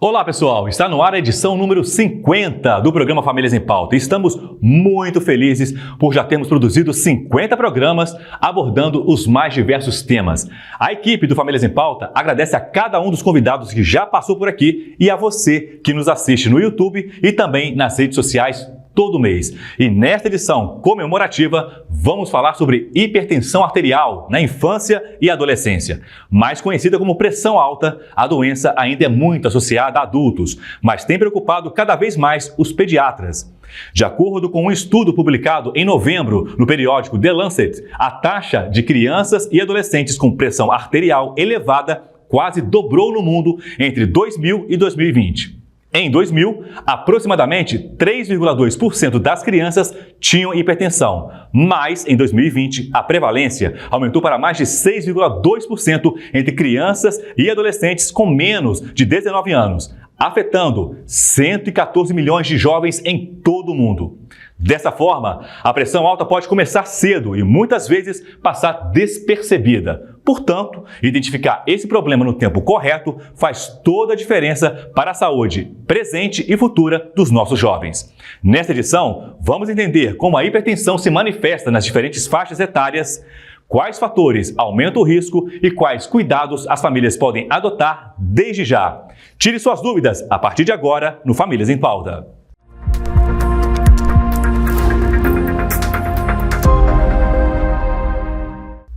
Olá pessoal, está no ar a edição número 50 do programa Famílias em Pauta. Estamos muito felizes por já termos produzido 50 programas abordando os mais diversos temas. A equipe do Famílias em Pauta agradece a cada um dos convidados que já passou por aqui e a você que nos assiste no YouTube e também nas redes sociais todo mês. E nesta edição comemorativa, vamos falar sobre hipertensão arterial na infância e adolescência. Mais conhecida como pressão alta, a doença ainda é muito associada a adultos, mas tem preocupado cada vez mais os pediatras. De acordo com um estudo publicado em novembro no periódico The Lancet, a taxa de crianças e adolescentes com pressão arterial elevada quase dobrou no mundo entre 2000 e 2020. Em 2000, aproximadamente 3,2% das crianças tinham hipertensão, mas em 2020 a prevalência aumentou para mais de 6,2% entre crianças e adolescentes com menos de 19 anos, afetando 114 milhões de jovens em todo o mundo. Dessa forma, a pressão alta pode começar cedo e muitas vezes passar despercebida. Portanto, identificar esse problema no tempo correto faz toda a diferença para a saúde presente e futura dos nossos jovens. Nesta edição, vamos entender como a hipertensão se manifesta nas diferentes faixas etárias, quais fatores aumentam o risco e quais cuidados as famílias podem adotar desde já. Tire suas dúvidas a partir de agora no Famílias em Pauta.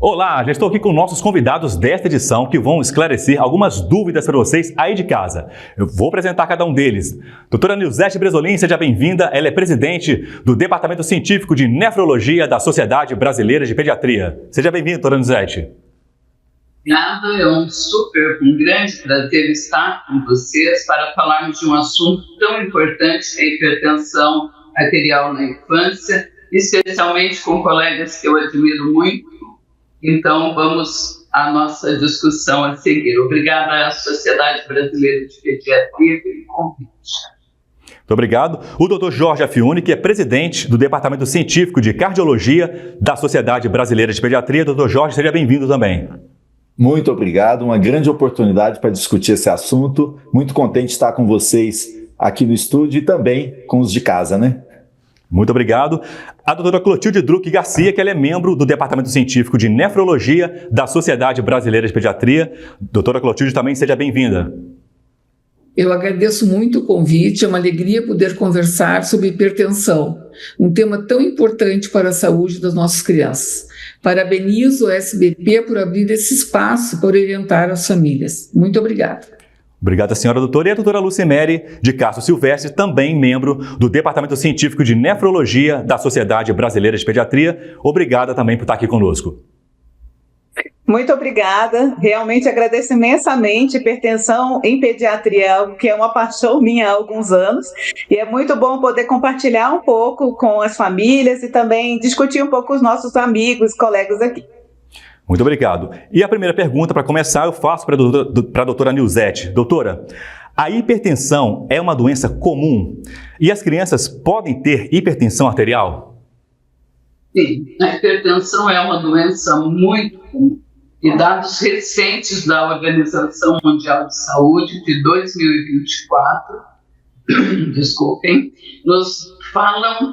Olá, já estou aqui com nossos convidados desta edição que vão esclarecer algumas dúvidas para vocês aí de casa. Eu vou apresentar cada um deles. Doutora Nilzete Bresolin, seja bem-vinda. Ela é presidente do Departamento Científico de Nefrologia da Sociedade Brasileira de Pediatria. Seja bem-vinda, doutora Nilzete. Obrigada, é um grande prazer estar com vocês para falarmos de um assunto tão importante que é a hipertensão arterial na infância, especialmente com colegas que eu admiro muito. Então, vamos à nossa discussão a seguir. Obrigada à Sociedade Brasileira de Pediatria pelo convite. Muito obrigado. O Dr. Jorge Affiuni, que é presidente do Departamento Científico de Cardiologia da Sociedade Brasileira de Pediatria. Dr. Jorge, seja bem-vindo também. Muito obrigado, uma grande oportunidade para discutir esse assunto. Muito contente de estar com vocês aqui no estúdio e também com os de casa, né? Muito obrigado. A doutora Clotilde Druck Garcia, que ela é membro do Departamento Científico de Nefrologia da Sociedade Brasileira de Pediatria. Doutora Clotilde, também seja bem-vinda. Eu agradeço muito o convite, é uma alegria poder conversar sobre hipertensão, um tema tão importante para a saúde das nossas crianças. Parabenizo o SBP por abrir esse espaço para orientar as famílias. Muito obrigada. Obrigada, senhora doutora. E a doutora Lucimere de Castro Silvestre, também membro do Departamento Científico de Nefrologia da Sociedade Brasileira de Pediatria. Obrigada também por estar aqui conosco. Muito obrigada. Realmente agradeço imensamente. Hipertensão em pediatria, que é uma paixão minha há alguns anos. E é muito bom poder compartilhar um pouco com as famílias e também discutir um pouco com os nossos amigos, colegas aqui. Muito obrigado. E a primeira pergunta, para começar, eu faço para a doutora Nilzete. Doutora, a hipertensão é uma doença comum e as crianças podem ter hipertensão arterial? Sim, a hipertensão é uma doença muito comum. E dados recentes da Organização Mundial de Saúde de 2024,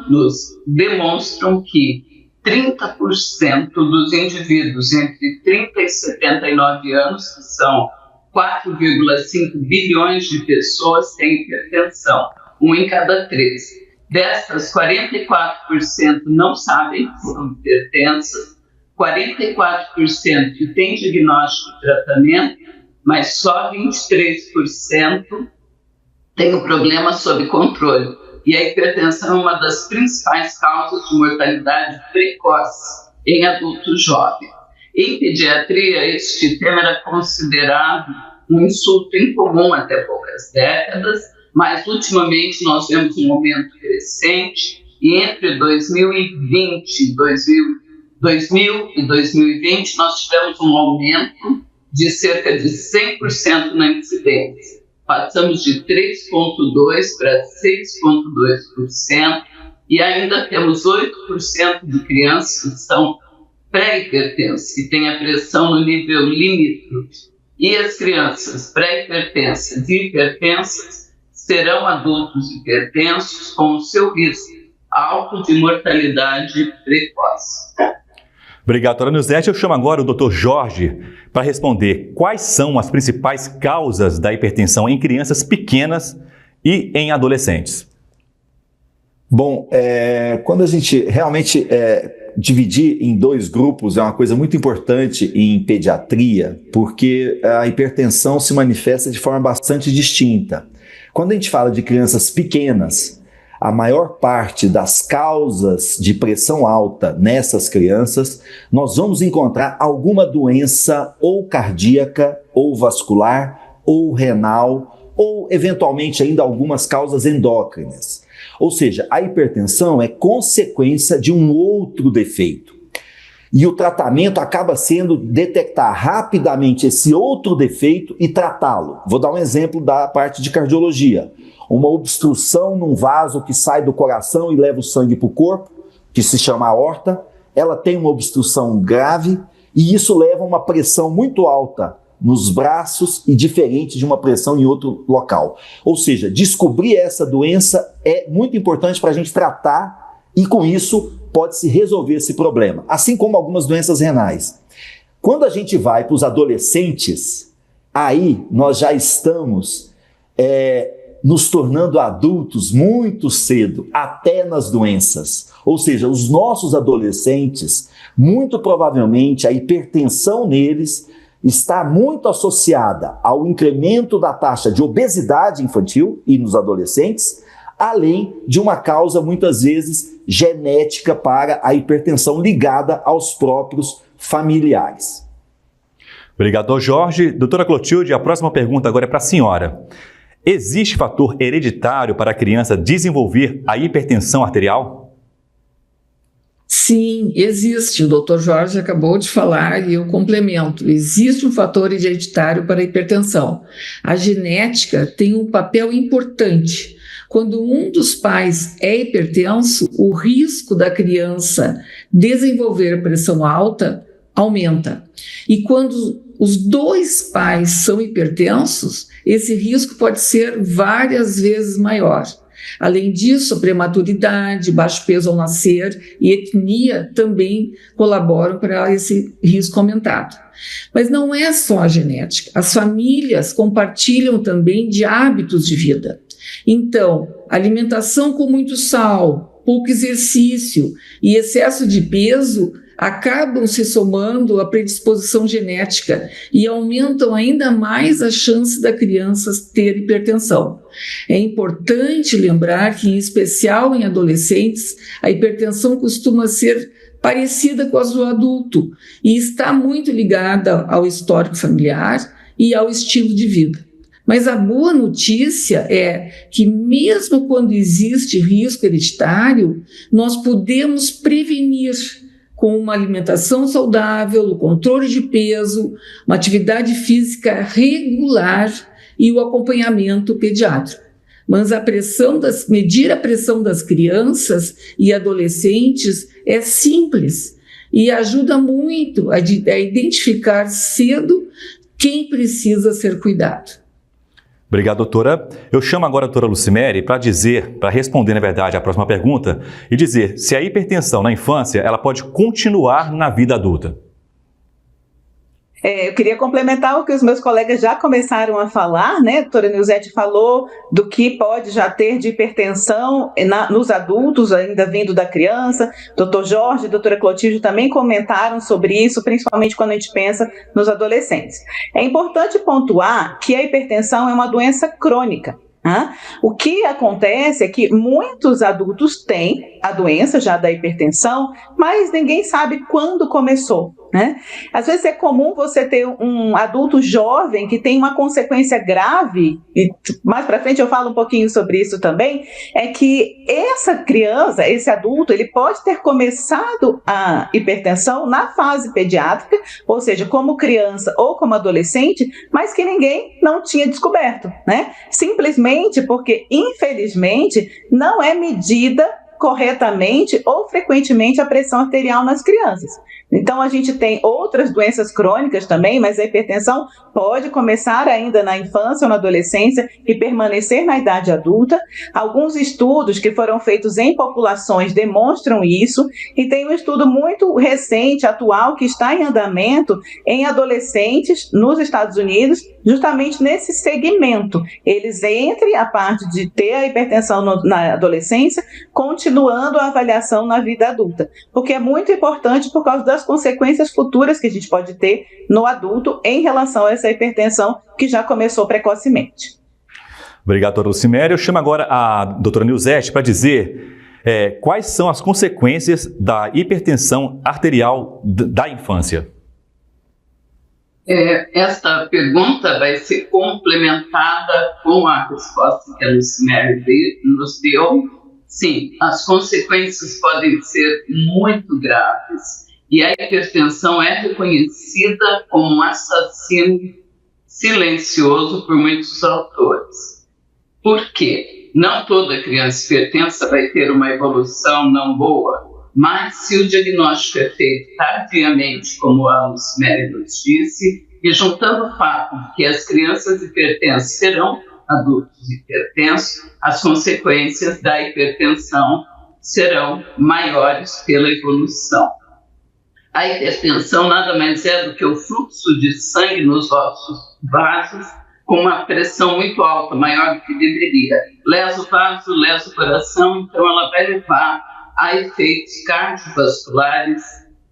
nos demonstram que 30% dos indivíduos entre 30 e 79 anos, que são 4,5 bilhões de pessoas, têm hipertensão, 1 em cada 3. Dessas, 44% não sabem que são hipertensas, 44% têm diagnóstico e tratamento, mas só 23% têm o problema sob controle. E a hipertensão é uma das principais causas de mortalidade precoce em adultos jovens. Em pediatria, este tema era considerado um insulto incomum até poucas décadas, mas ultimamente nós vemos um aumento crescente e entre 2000 e 2020 nós tivemos um aumento de cerca de 100% na incidência. Passamos de 3,2% para 6,2% e ainda temos 8% de crianças que são pré-hipertensas, que têm a pressão no nível limítrofe. E as crianças pré-hipertensas e hipertensas serão adultos hipertensos com o seu risco alto de mortalidade precoce. Obrigado, doutora Nuzete. Eu chamo agora o Dr. Jorge para responder quais são as principais causas da hipertensão em crianças pequenas e em adolescentes. Bom, quando a gente realmente dividir em dois grupos é uma coisa muito importante em pediatria, porque a hipertensão se manifesta de forma bastante distinta. Quando a gente fala de crianças pequenas, a maior parte das causas de pressão alta nessas crianças, nós vamos encontrar alguma doença ou cardíaca, ou vascular, ou renal, ou eventualmente ainda algumas causas endócrinas. Ou seja, a hipertensão é consequência de um outro defeito. E o tratamento acaba sendo detectar rapidamente esse outro defeito e tratá-lo. Vou dar um exemplo da parte de cardiologia. Uma obstrução num vaso que sai do coração e leva o sangue para o corpo, que se chama aorta, ela tem uma obstrução grave e isso leva a uma pressão muito alta nos braços e diferente de uma pressão em outro local. Ou seja, descobrir essa doença é muito importante para a gente tratar e com isso pode-se resolver esse problema, assim como algumas doenças renais. Quando a gente vai para os adolescentes, aí nós já estamos nos tornando adultos muito cedo, até nas doenças. Ou seja, os nossos adolescentes, muito provavelmente a hipertensão neles está muito associada ao incremento da taxa de obesidade infantil e nos adolescentes, além de uma causa muitas vezes genética para a hipertensão ligada aos próprios familiares. Obrigado, Jorge. Doutora Clotilde, a próxima pergunta agora é para a senhora. Existe fator hereditário para a criança desenvolver a hipertensão arterial? Sim, existe. O Dr. Jorge acabou de falar e eu complemento. Existe um fator hereditário para a hipertensão. A genética tem um papel importante. Quando um dos pais é hipertenso, o risco da criança desenvolver pressão alta aumenta. E quando os dois pais são hipertensos, esse risco pode ser várias vezes maior. Além disso, a prematuridade, baixo peso ao nascer e etnia também colaboram para esse risco aumentado. Mas não é só a genética. As famílias compartilham também de hábitos de vida. Então, alimentação com muito sal, pouco exercício e excesso de peso acabam se somando à predisposição genética e aumentam ainda mais a chance da criança ter hipertensão. É importante lembrar que, em especial em adolescentes, a hipertensão costuma ser parecida com a do adulto e está muito ligada ao histórico familiar e ao estilo de vida. Mas a boa notícia é que, mesmo quando existe risco hereditário, nós podemos prevenir com uma alimentação saudável, o controle de peso, uma atividade física regular e o acompanhamento pediátrico. Mas medir a pressão das crianças e adolescentes é simples e ajuda muito a identificar cedo quem precisa ser cuidado. Obrigado, doutora. Eu chamo agora a doutora Lucimere para responder, na verdade, a próxima pergunta e dizer se a hipertensão na infância ela pode continuar na vida adulta. Eu queria complementar o que os meus colegas já começaram a falar, né? A doutora Nuzete falou do que pode já ter de hipertensão nos adultos, ainda vindo da criança. Doutor Jorge e doutora Clotilde também comentaram sobre isso, principalmente quando a gente pensa nos adolescentes. É importante pontuar que a hipertensão é uma doença crônica. O que acontece é que muitos adultos têm a doença já da hipertensão, mas ninguém sabe quando começou, né? Às vezes é comum você ter um adulto jovem que tem uma consequência grave, e mais para frente eu falo um pouquinho sobre isso também, é que essa criança, esse adulto, ele pode ter começado a hipertensão na fase pediátrica, ou seja, como criança ou como adolescente, mas que ninguém não tinha descoberto, né? Simplesmente porque, infelizmente, não é medida corretamente ou frequentemente a pressão arterial nas crianças. Então, a gente tem outras doenças crônicas também, mas a hipertensão pode começar ainda na infância ou na adolescência e permanecer na idade adulta. Alguns estudos que foram feitos em populações demonstram isso, e tem um estudo muito recente, atual, que está em andamento em adolescentes nos Estados Unidos, justamente nesse segmento. Eles entre a parte de ter a hipertensão na adolescência, continuando a avaliação na vida adulta, porque é muito importante por causa das consequências futuras que a gente pode ter no adulto em relação a essa hipertensão que já começou precocemente. Obrigado, doutora Luciméria. Eu chamo agora a doutora Nilzete para dizer quais são as consequências da hipertensão arterial da infância. Esta pergunta vai ser complementada com a resposta que a Luciméria nos deu. Sim, as consequências podem ser muito graves. E a hipertensão é reconhecida como um assassino silencioso por muitos autores. Por quê? Não toda criança hipertensa vai ter uma evolução não boa, mas se o diagnóstico é feito tardiamente, como a Luciméria nos disse, e juntando o fato de que as crianças hipertensas serão adultos hipertensos, as consequências da hipertensão serão maiores pela evolução. A hipertensão nada mais é do que o fluxo de sangue nos nossos vasos com uma pressão muito alta, maior do que deveria. Lesa o vaso, lesa o coração, então ela vai levar a efeitos cardiovasculares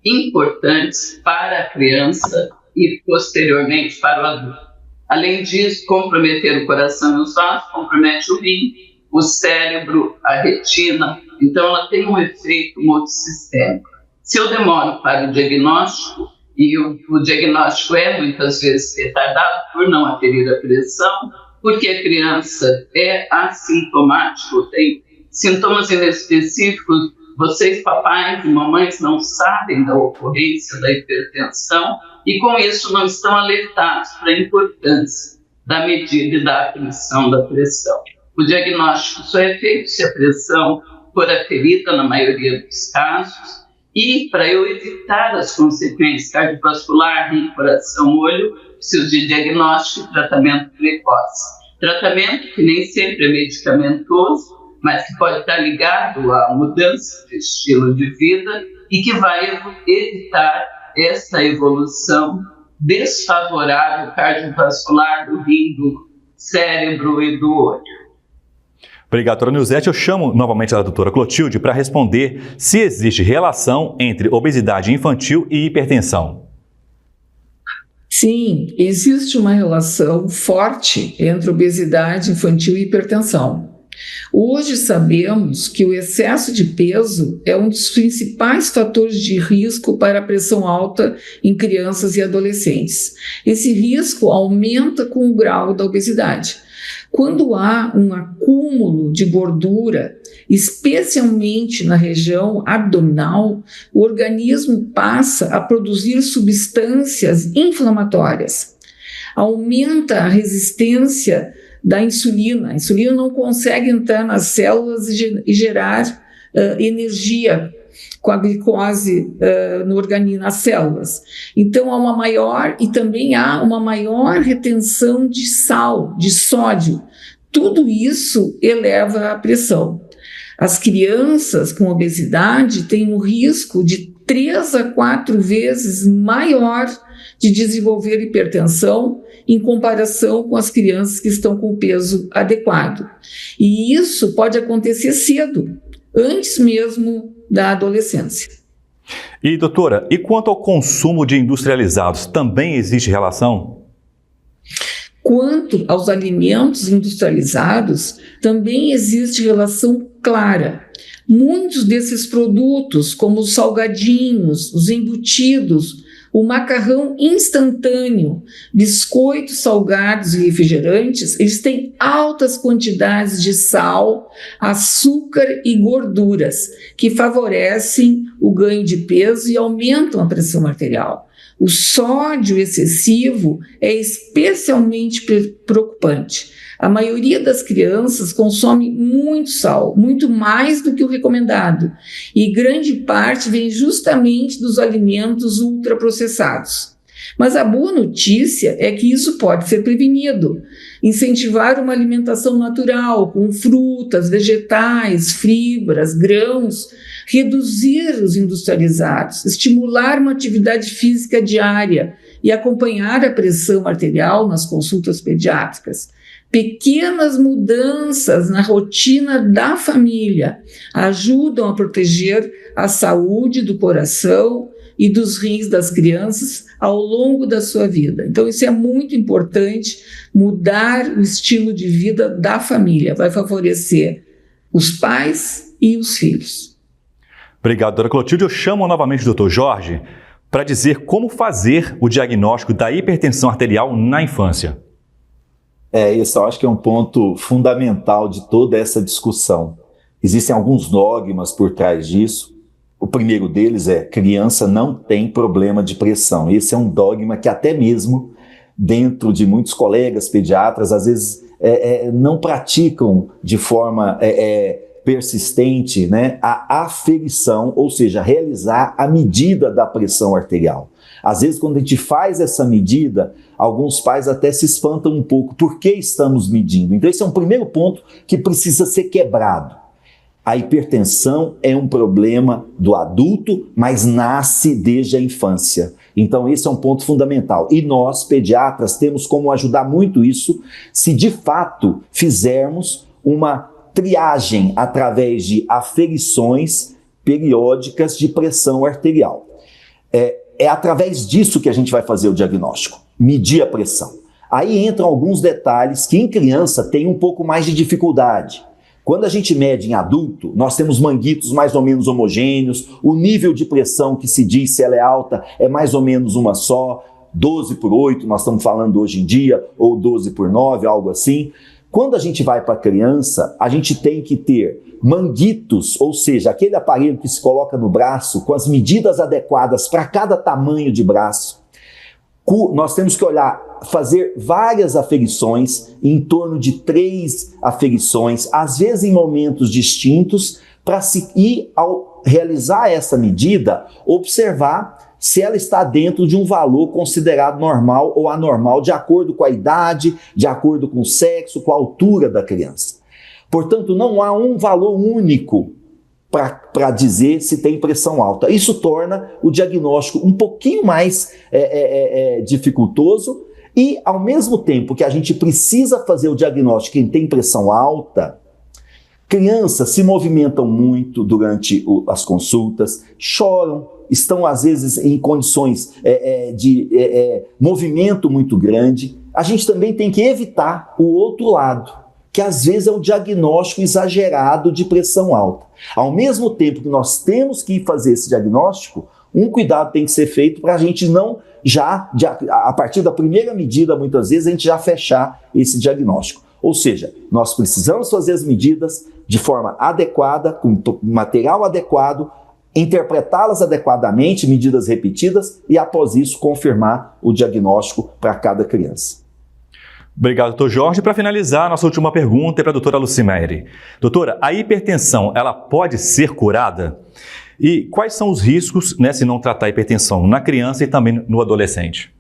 importantes para a criança e posteriormente para o adulto. Além disso, comprometer o coração e os vasos, compromete o rim, o cérebro, a retina, então ela tem um efeito multissistêmico. Se eu demoro para o diagnóstico, e o diagnóstico é muitas vezes retardado por não aferir a pressão, porque a criança é assintomática, tem sintomas inespecíficos, vocês, papais e mamães, não sabem da ocorrência da hipertensão e com isso não estão alertados para a importância da medida e da aferição da pressão. O diagnóstico só é feito se a pressão for aferida na maioria dos casos. E para eu evitar as consequências cardiovascular, rim, coração, olho, preciso de diagnóstico e tratamento precoce. Tratamento que nem sempre é medicamentoso, mas que pode estar ligado à mudança de estilo de vida e que vai evitar essa evolução desfavorável cardiovascular do rim, do cérebro e do olho. Obrigado, doutora Nilzete. Eu chamo novamente a doutora Clotilde para responder se existe relação entre obesidade infantil e hipertensão. Sim, existe uma relação forte entre obesidade infantil e hipertensão. Hoje sabemos que o excesso de peso é um dos principais fatores de risco para a pressão alta em crianças e adolescentes. Esse risco aumenta com o grau da obesidade. Quando há um acúmulo de gordura, especialmente na região abdominal, o organismo passa a produzir substâncias inflamatórias. Aumenta a resistência da insulina. A insulina não consegue entrar nas células e gerar energia com a glicose no organismo, nas células. Então, há uma maior, e também há uma maior retenção de sal, de sódio. Tudo isso eleva a pressão. As crianças com obesidade têm um risco de 3 a 4 vezes maior de desenvolver hipertensão em comparação com as crianças que estão com peso adequado. E isso pode acontecer cedo, antes mesmo da adolescência. E, doutora, e quanto ao consumo de industrializados, também existe relação? Quanto aos alimentos industrializados, também existe relação clara. Muitos desses produtos, como os salgadinhos, os embutidos, o macarrão instantâneo, biscoitos salgados e refrigerantes, eles têm altas quantidades de sal, açúcar e gorduras, que favorecem o ganho de peso e aumentam a pressão arterial. O sódio excessivo é especialmente preocupante. A maioria das crianças consome muito sal, muito mais do que o recomendado, e grande parte vem justamente dos alimentos ultraprocessados. Mas a boa notícia é que isso pode ser prevenido. Incentivar uma alimentação natural, com frutas, vegetais, fibras, grãos, reduzir os industrializados, estimular uma atividade física diária e acompanhar a pressão arterial nas consultas pediátricas. Pequenas mudanças na rotina da família ajudam a proteger a saúde do coração e dos rins das crianças ao longo da sua vida. Então, isso é muito importante, mudar o estilo de vida da família. Vai favorecer os pais e os filhos. Obrigado, doutora Clotilde. Eu chamo novamente o doutor Jorge para dizer como fazer o diagnóstico da hipertensão arterial na infância. Esse eu acho que é um ponto fundamental de toda essa discussão. Existem alguns dogmas por trás disso. O primeiro deles é: criança não tem problema de pressão. Esse é um dogma que até mesmo dentro de muitos colegas pediatras, às vezes não praticam de forma persistente, né, a aferição, ou seja, realizar a medida da pressão arterial. Às vezes, quando a gente faz essa medida, alguns pais até se espantam um pouco. Por que estamos medindo? Então, esse é um primeiro ponto que precisa ser quebrado. A hipertensão é um problema do adulto, mas nasce desde a infância. Então, esse é um ponto fundamental. E nós, pediatras, temos como ajudar muito isso se, de fato, fizermos uma triagem através de aferições periódicas de pressão arterial. É através disso que a gente vai fazer o diagnóstico, medir a pressão. Aí entram alguns detalhes que em criança tem um pouco mais de dificuldade. Quando a gente mede em adulto, nós temos manguitos mais ou menos homogêneos, o nível de pressão que se diz se ela é alta é mais ou menos uma só, 12/8, nós estamos falando hoje em dia, ou 12/9, algo assim. Quando a gente vai para a criança, a gente tem que ter manguitos, ou seja, aquele aparelho que se coloca no braço com as medidas adequadas para cada tamanho de braço. Nós temos que olhar, fazer várias aferições, em torno de 3 aferições, às vezes em momentos distintos, para ao realizar essa medida, observar se ela está dentro de um valor considerado normal ou anormal, de acordo com a idade, de acordo com o sexo, com a altura da criança. Portanto, não há um valor único para dizer se tem pressão alta. Isso torna o diagnóstico um pouquinho mais dificultoso e, ao mesmo tempo que a gente precisa fazer o diagnóstico quem tem pressão alta, crianças se movimentam muito durante as consultas, choram, estão às vezes em condições de movimento muito grande. A gente também tem que evitar o outro lado, que às vezes é um diagnóstico exagerado de pressão alta. Ao mesmo tempo que nós temos que fazer esse diagnóstico, um cuidado tem que ser feito para a gente não a partir da primeira medida, muitas vezes, a gente já fechar esse diagnóstico. Ou seja, nós precisamos fazer as medidas de forma adequada, com material adequado, interpretá-las adequadamente, medidas repetidas, e após isso confirmar o diagnóstico para cada criança. Obrigado, doutor Jorge. Para finalizar, nossa última pergunta é para a doutora Lucimere. Doutora, a hipertensão, ela pode ser curada? E quais são os riscos, se não tratar a hipertensão na criança e também no adolescente?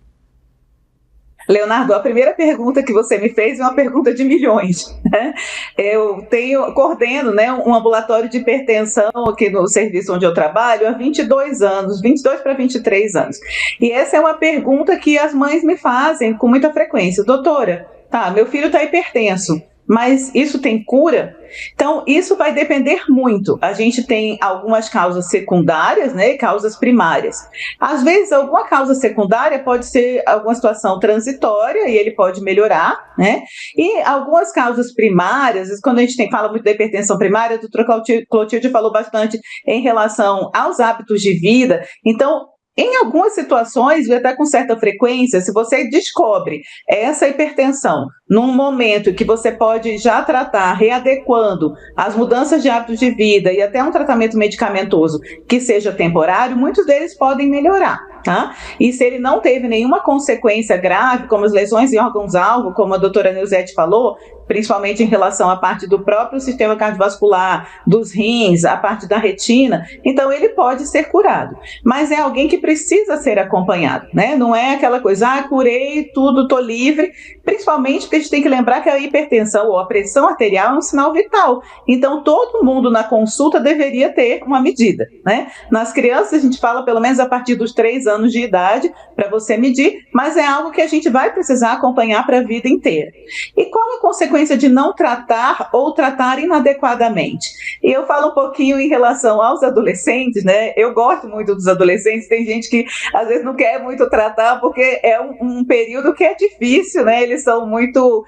Leonardo, a primeira pergunta que você me fez é uma pergunta de milhões, né? Eu coordeno, né, um ambulatório de hipertensão aqui no serviço onde eu trabalho há 22 anos, 22 para 23 anos. E essa é uma pergunta que as mães me fazem com muita frequência. Doutora, meu filho está hipertenso, mas isso tem cura? Então, isso vai depender muito. A gente tem algumas causas secundárias, né, e causas primárias. Às vezes, alguma causa secundária pode ser alguma situação transitória e ele pode melhorar, né? E algumas causas primárias, quando a gente fala muito da hipertensão primária, a doutora Clotilde falou bastante em relação aos hábitos de vida. Então, em algumas situações, e até com certa frequência, se você descobre essa hipertensão num momento que você pode já tratar, readequando as mudanças de hábitos de vida e até um tratamento medicamentoso que seja temporário, muitos deles podem melhorar. tá? E se ele não teve nenhuma consequência grave, como as lesões em órgãos-alvo, como a doutora Nilzete falou, principalmente em relação à parte do próprio sistema cardiovascular, dos rins, a parte da retina, então ele pode ser curado. Mas é alguém que precisa ser acompanhado, né? Não é aquela coisa, curei tudo, estou livre, principalmente porque a gente tem que lembrar que a hipertensão ou a pressão arterial é um sinal vital. Então, todo mundo na consulta deveria ter uma medida, né? Nas crianças, a gente fala pelo menos a partir dos 3 anos de idade para você medir, mas é algo que a gente vai precisar acompanhar para a vida inteira. E qual a consequência de não tratar ou tratar inadequadamente? E eu falo um pouquinho em relação aos adolescentes, né? Eu gosto muito dos adolescentes, tem gente que às vezes não quer muito tratar porque é um período que é difícil, né? Eles são muito,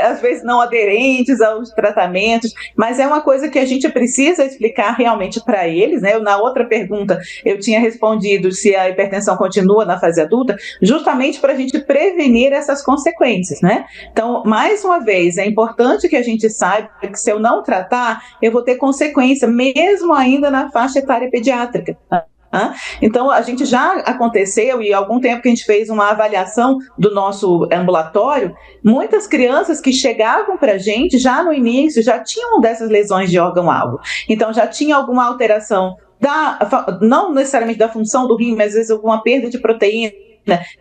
às vezes não aderentes aos tratamentos, mas é uma coisa que a gente precisa explicar realmente para eles, né? Na outra pergunta eu tinha respondido se a hipertensão continua na fase adulta, justamente para a gente prevenir essas consequências, né? Então, mais uma vez, é importante que a gente saiba que se eu não tratar, eu vou ter consequência, mesmo ainda na faixa etária pediátrica. Então, a gente já aconteceu, e há algum tempo que a gente fez uma avaliação do nosso ambulatório, muitas crianças que chegavam para a gente já no início, já tinham dessas lesões de órgão-alvo. Então, já tinha alguma alteração, não necessariamente da função do rim, mas às vezes alguma perda de proteína,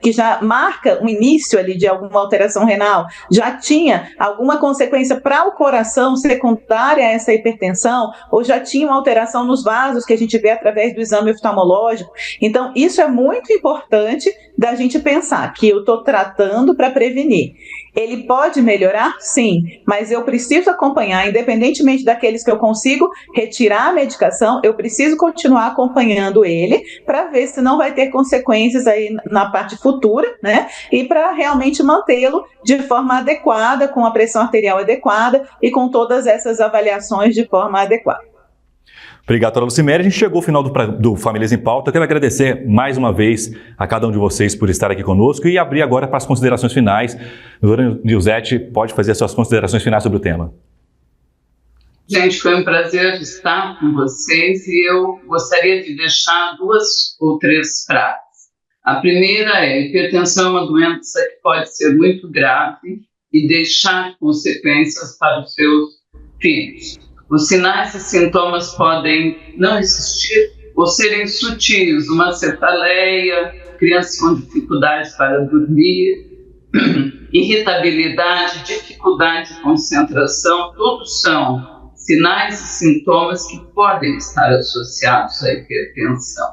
que já marca o início ali de alguma alteração renal, já tinha alguma consequência para o coração secundária a essa hipertensão, ou já tinha uma alteração nos vasos que a gente vê através do exame oftalmológico. Então, isso é muito importante da gente pensar que eu estou tratando para prevenir. Ele pode melhorar? Sim, mas eu preciso acompanhar, independentemente daqueles que eu consigo retirar a medicação, eu preciso continuar acompanhando ele para ver se não vai ter consequências aí na parte futura, né? E para realmente mantê-lo de forma adequada, com a pressão arterial adequada e com todas essas avaliações de forma adequada. Obrigado, doutora Lucimere. A gente chegou ao final do Famílias em Pauta. Eu quero agradecer mais uma vez a cada um de vocês por estar aqui conosco e abrir agora para as considerações finais. Doutora Nilzete, pode fazer as suas considerações finais sobre o tema. Gente, foi um prazer estar com vocês e eu gostaria de deixar 2 ou 3 frases. A primeira é: hipertensão é uma doença que pode ser muito grave e deixar consequências para os seus filhos. Os sinais e sintomas podem não existir ou serem sutis, uma cefaleia, crianças com dificuldades para dormir, irritabilidade, dificuldade de concentração, todos são sinais e sintomas que podem estar associados à hipertensão.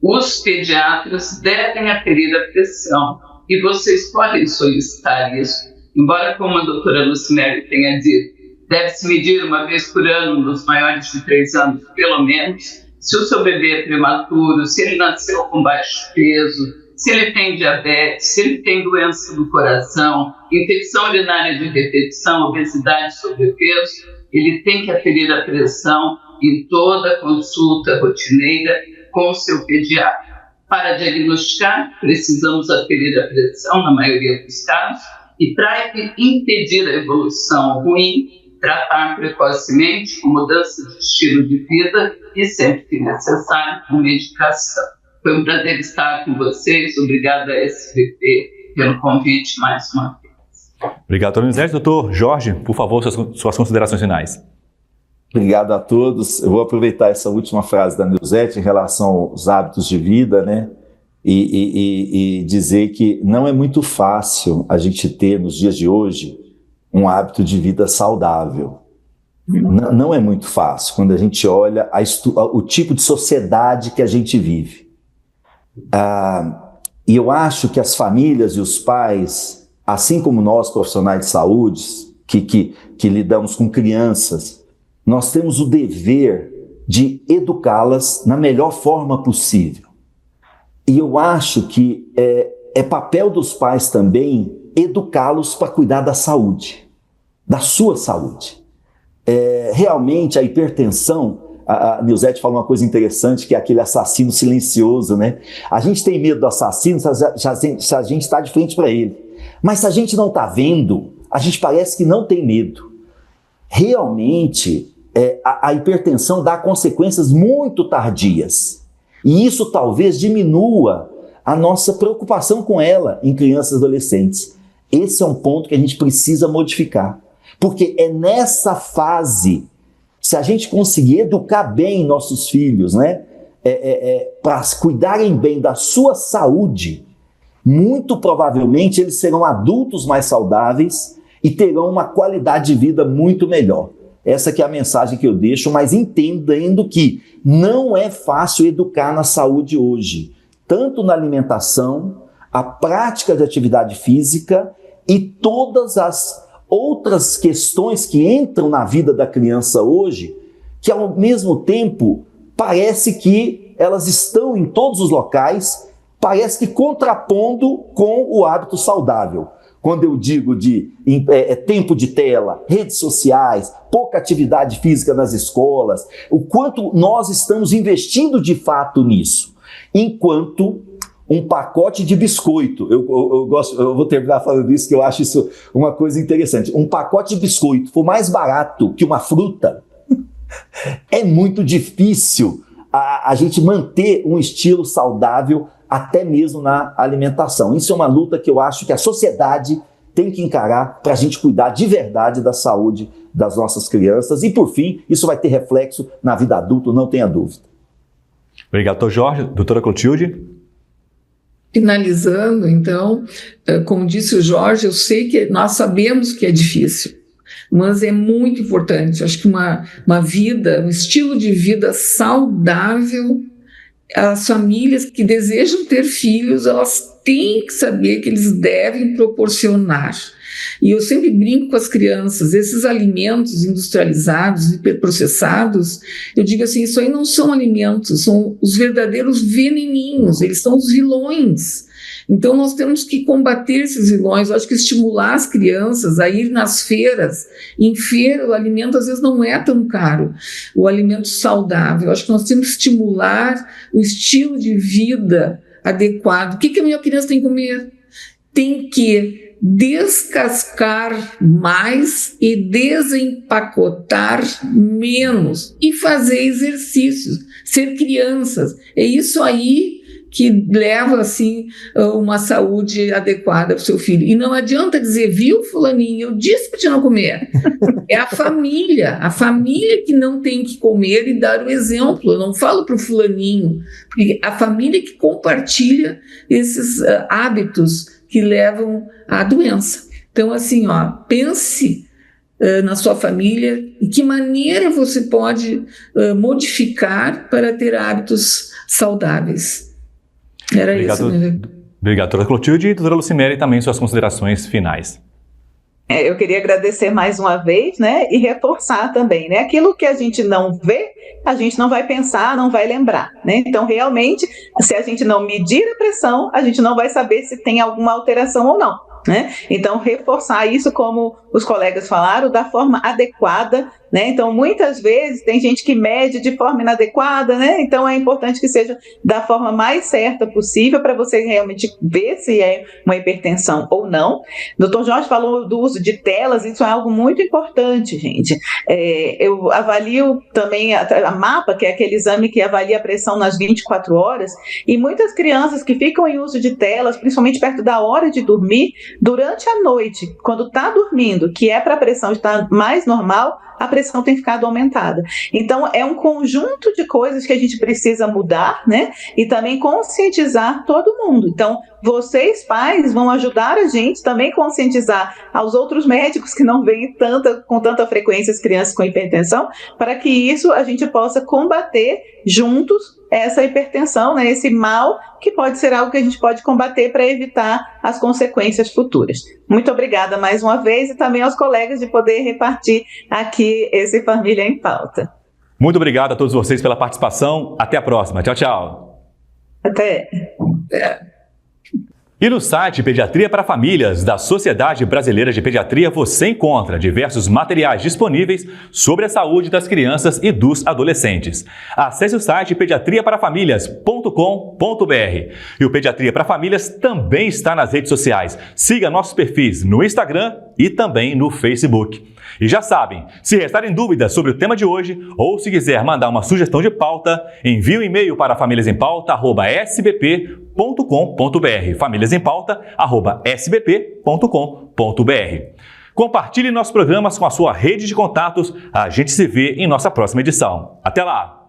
Os pediatras devem aferir a pressão e vocês podem solicitar isso, embora, como a doutora Lucimere tenha dito, deve-se medir uma vez por ano nos maiores de 3 anos, pelo menos, se o seu bebê é prematuro, se ele nasceu com baixo peso, se ele tem diabetes, se ele tem doença do coração, infecção urinária de repetição, obesidade, sobrepeso, ele tem que aferir a pressão em toda consulta rotineira com o seu pediatra. Para diagnosticar, precisamos aferir a pressão na maioria dos casos e para impedir a evolução ruim, tratar precocemente com mudança de estilo de vida e, sempre que necessário, com medicação. Foi um prazer estar com vocês. Obrigada, SBP, pelo convite mais uma vez. Obrigado, doutor Nilzete. Doutor Jorge, por favor, suas considerações finais. Obrigado a todos. Eu vou aproveitar essa última frase da Nilzete em relação aos hábitos de vida, né? E dizer que não é muito fácil a gente ter, nos dias de hoje, um hábito de vida saudável. Não é muito fácil quando a gente olha o tipo de sociedade que a gente vive. E eu acho que as famílias e os pais, assim como nós, profissionais de saúde, que lidamos com crianças, nós temos o dever de educá-las na melhor forma possível. E eu acho que é papel dos pais também educá-los para cuidar da saúde, da sua saúde. Realmente a hipertensão, a Nilzete falou uma coisa interessante, que é aquele assassino silencioso, né? A gente tem medo do assassino se a gente está de frente para ele. Mas se a gente não está vendo, a gente parece que não tem medo. Realmente, a hipertensão dá consequências muito tardias. E isso talvez diminua a nossa preocupação com ela em crianças e adolescentes. Esse é um ponto que a gente precisa modificar, porque é nessa fase, se a gente conseguir educar bem nossos filhos, né, para cuidarem bem da sua saúde, muito provavelmente eles serão adultos mais saudáveis e terão uma qualidade de vida muito melhor. Essa que é a mensagem que eu deixo, mas entendendo que não é fácil educar na saúde hoje, tanto na alimentação, a prática de atividade física e todas as outras questões que entram na vida da criança hoje, que ao mesmo tempo parece que elas estão em todos os locais, parece que contrapondo com o hábito saudável. Quando eu digo de tempo de tela, redes sociais, pouca atividade física nas escolas, o quanto nós estamos investindo de fato nisso. Enquanto um pacote de biscoito, eu vou terminar falando isso, que eu acho isso uma coisa interessante. Um pacote de biscoito for mais barato que uma fruta, é muito difícil a gente manter um estilo saudável até mesmo na alimentação. Isso é uma luta que eu acho que a sociedade tem que encarar para a gente cuidar de verdade da saúde das nossas crianças. E, por fim, isso vai ter reflexo na vida adulta, não tenha dúvida. Obrigado, doutor Jorge. Doutora Clotilde? Finalizando, então, como disse o Jorge, eu sei que nós sabemos que é difícil, mas é muito importante. Acho que uma vida, um estilo de vida saudável, as famílias que desejam ter filhos, elas têm que saber que eles devem proporcionar. E eu sempre brinco com as crianças, esses alimentos industrializados, hiperprocessados, eu digo assim, isso aí não são alimentos, são os verdadeiros veneninhos, eles são os vilões. Então nós temos que combater esses vilões. Eu acho que estimular as crianças a ir nas feiras. Em feira o alimento às vezes não é tão caro, o alimento saudável. Eu acho que nós temos que estimular o estilo de vida adequado. O que a minha criança tem que comer? Tem que descascar mais e desempacotar menos e fazer exercícios, ser crianças. É isso aí que leva, assim, uma saúde adequada para o seu filho. E não adianta dizer, viu, fulaninho, eu disse para te não comer. É a família que não tem que comer e dar o exemplo. Eu não falo para o fulaninho, porque a família que compartilha esses hábitos que levam à doença. Então, assim, pense na sua família e que maneira você pode modificar para ter hábitos saudáveis. Era isso. Obrigado, doutora Clotilde. E doutora Lucimere, também suas considerações finais. Eu queria agradecer mais uma vez, né, e reforçar também, né, aquilo que a gente não vê, a gente não vai pensar, não vai lembrar, né, então realmente, se a gente não medir a pressão, a gente não vai saber se tem alguma alteração ou não, né, então reforçar isso, como os colegas falaram, da forma adequada, né, então muitas vezes tem gente que mede de forma inadequada, né, então é importante que seja da forma mais certa possível para você realmente ver se é uma hipertensão ou não. O Dr. Jorge falou do uso de telas, isso é algo muito importante, gente. Eu avalio também a MAPA, que é aquele exame que avalia a pressão nas 24 horas, e muitas crianças que ficam em uso de telas, principalmente perto da hora de dormir, durante a noite, quando está dormindo, que é para a pressão estar mais normal, a pressão tem ficado aumentada. Então, é um conjunto de coisas que a gente precisa mudar, né? E também conscientizar todo mundo. Então, vocês, pais, vão ajudar a gente também conscientizar aos outros médicos que não veem com tanta frequência as crianças com hipertensão, para que isso a gente possa combater juntos essa hipertensão, né, esse mal, que pode ser algo que a gente pode combater para evitar as consequências futuras. Muito obrigada mais uma vez e também aos colegas de poder repartir aqui esse Família em Pauta. Muito obrigado a todos vocês pela participação. Até a próxima. Tchau, tchau. Até. E no site Pediatria para Famílias da Sociedade Brasileira de Pediatria você encontra diversos materiais disponíveis sobre a saúde das crianças e dos adolescentes. Acesse o site pediatriaparafamilias.com.br. E o Pediatria para Famílias também está nas redes sociais. Siga nossos perfis no Instagram e também no Facebook. E já sabem, se restarem dúvidas sobre o tema de hoje ou se quiser mandar uma sugestão de pauta, envie um e-mail para famíliasempauta@sbp.com.br famíliasempauta@sbp.com.br. Compartilhe nossos programas com a sua rede de contatos. A gente se vê em nossa próxima edição. Até lá!